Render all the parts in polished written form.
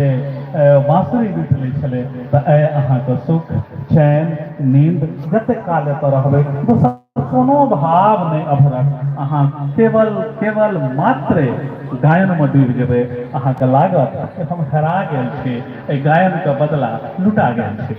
बाँसुरी गीत लै छलै तऽ आइ अहाँके सुख चैन नींद जतेक काल एतऽ रहबै दोसर कोनो भाव नहि अभरत अहाँ केवल मात्र गायनमे डूबि जेबै अहाँके लागत कि हम हेरा गेल छी एहि गायनके बदला लुटा गेल छी।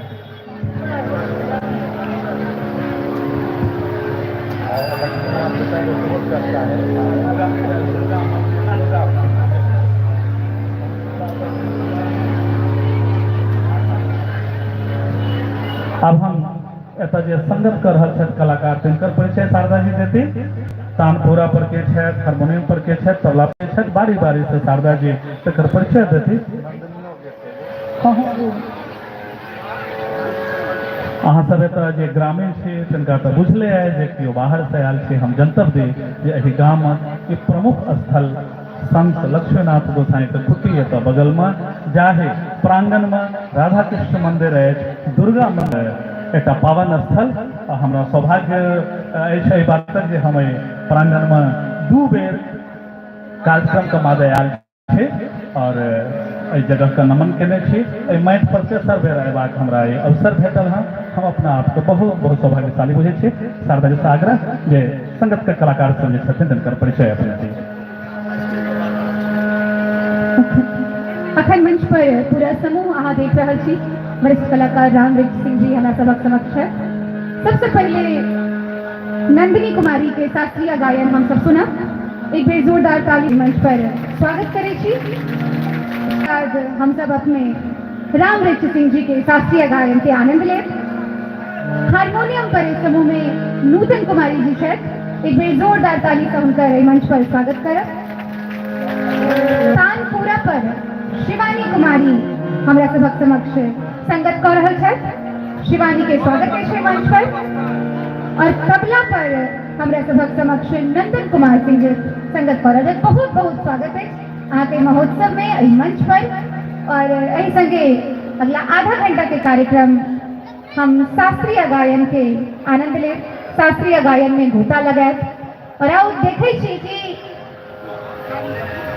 अब हम एतऽ जे संगत कर रहल छथि कलाकार तिनकर परिचय शारदा जी देती। तानपुरा पर के छथि, हारमोनियम पर के छथि, तबला पर छथि, बारी बारी से शारदा जी तकर परिचय देती। अहाँ सब एतऽ जे ग्रामीण छी तिनका तऽ बुझले अइ जे केओ बाहर से आयल छी हम जनतब दी जे एहि गामक ई प्रमुख स्थल संत लक्ष्मीनाथ गोसाईंके कुटी एतऽ बगलमे जाहि प्रांगणमे राधा कृष्ण मंदिर अछि, दुर्गा मंदिर एकटा पावन स्थल। हमरा सौभाग्य अछि एहि बातक जे हम एहि प्रांगणमे 2 बेर कार्यक्रमके मादे आयल छी और एहि जगहके नमन केने छी। एहि माटि पर तेसर बेर अयबाक हमरा ई अवसर भेटल हँ। हम अपना आपके बहुत बहुत सौभाग्यशाली बुझै छी। शारदा जी से आग्रह जे संगत के कलाकार सब जे छथिन तिनकर परिचय अपने दी। अखन मंच पर पूरा समूह अहाँ देख रहल छी। वरिष्ठ कलाकार रामवृक्ष सिंह जी हमरा सबक समक्ष है। सबसे पहले नंदिनी कुमारी के शास्त्रीय गायन हम सब सुनब। एक बेर जोरदार ताली मंच पर स्वागत करै छी। आज हम सब अपने रामवृक्ष सिंह जी के शास्त्रीय गायन के आनंद लेब। हारमोनियम पर इस समूह में नूतन कुमारी जी छथि। एक बेर जोरदार ताली से हुनकर एहि मंच पर स्वागत करब। तानपुरा पर शिवानी कुमारी हमरा सबक समक्ष संगत कऽ रहल छथि। शिवानी के स्वागत है मंच पर। और तबला पर हमरा सबक समक्ष नंदन कुमार सिंह संगत कऽ रहल छथि। बहुत बहुत स्वागत है अहाँके महोत्सव में एहि मंच पर। और एहि संगे अगला आधा घंटा के कार्यक्रम हम शास्त्रीय गायन के आनंद ले। शास्त्रीय गायन में गोता लगायब और आओ देखे छी कि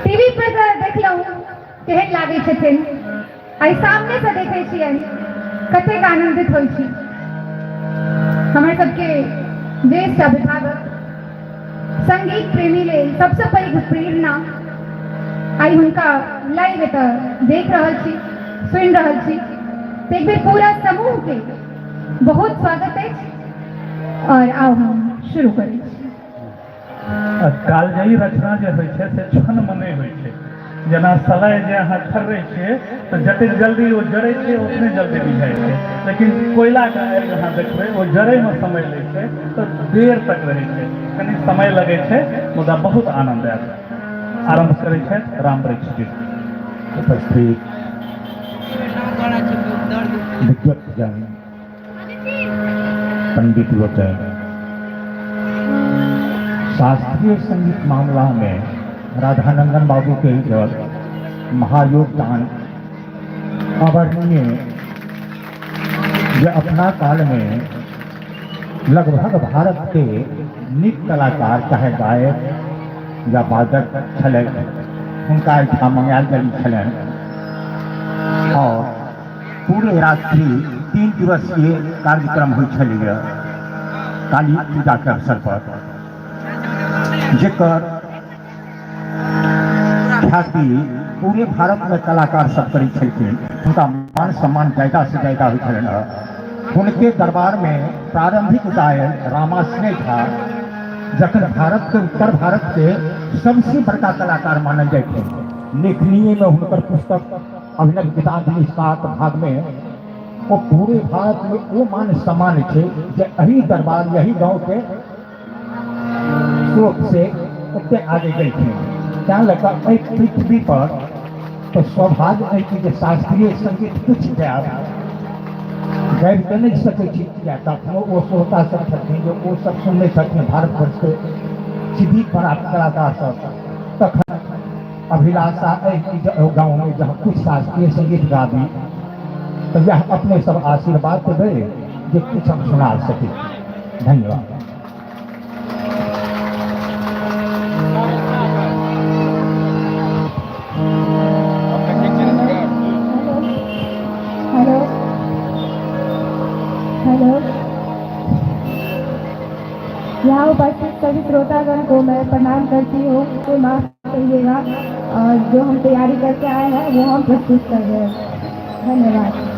टीवी पर तऽ देखलहुँ केहन लागै छथिन, आई सामने से देखे छियनि कतेक आनंदित होइ छी। हमर सबके ज्येष्ठ अभिभावक संगीत प्रेमी लेल सबसे पैघ प्रेरणा आई हुनका लाइव एतऽ देख रहल छी, सुनि रहल छी। एक बेर पूरा समूह के बहुत स्वागत है और आओ हम शुरू करी। कालजयी रचना जे होइ छै से क्षणमे नहि होइ छै। जेना सलाइ जे अहाँ खर्रै छियै तऽ जतेक जल्दी ओ जड़ै छै उतने जल्दी बुझाइ छै, लेकिन कोयलाके आगि अहाँ देखबै ओ जड़ैमे समय लै छै तऽ देर तक रहै छै, कनि समय लगै छै मुदा बहुत आनंद आयत। आरंभ करै छथि रामवृक्ष जी। उपस्थित विद्वत्जन पंडित लोकन, शास्त्रीय संगीत मामला में राधानंदन बाबू के महायोगदान अवर्णनीय। जो अपना काल में लगभग भारत के नीक कलाकार चाहे गायक या वादक छलै हुनका एहिठाम मंगायल गेल छलनि और पूरे रात्रि 3 दिवसीय कार्यक्रम होइ छलैया काली पूजा के अवसर पर, जेकर ख्याति पूरे भारत में कलाकार सब करै छलखिन। हुनका मान सम्मान ज्यादा से ज्यादा होइ छलनि। हुनके दरबार में प्रारंभिक गायन रामाश्रय झा जखन भारत के उत्तर भारत के सबसे बड़का कलाकार मानल जाए थे। लेखनीय में हुनकर पुस्तक अभिनव गीतांजलि 7 भाग में वो पूरे भारत में वो मान सम्मान है जे यही दरबार यही गांव के स्रोत से उतने आगे गई थी। क्या लगा पृथ्वी पर तो सौभाग्य है कि शास्त्रीय संगीत कुछ गैर के नहीं सके तखनो वो श्रोता सब छथिन जो वो सब सुनने छथिन भारत वर्ष के सीधी प्राप्त कलाकार सब। तखन अभिलाषा गाँव में जहाँ कुछ शास्त्रीय संगीत गाबी तो यह अपने सब आशीर्वाद दे जो कुछ हम सुना सके। धन्यवाद। हेलो, यहाँ उपस्थित सभी श्रोतागण को मैं प्रणाम करती हूँ। तो माफ करिएगा और जो हम तैयारी करके आए हैं वो हम प्रस्तुत कर रहे हैं। धन्यवाद।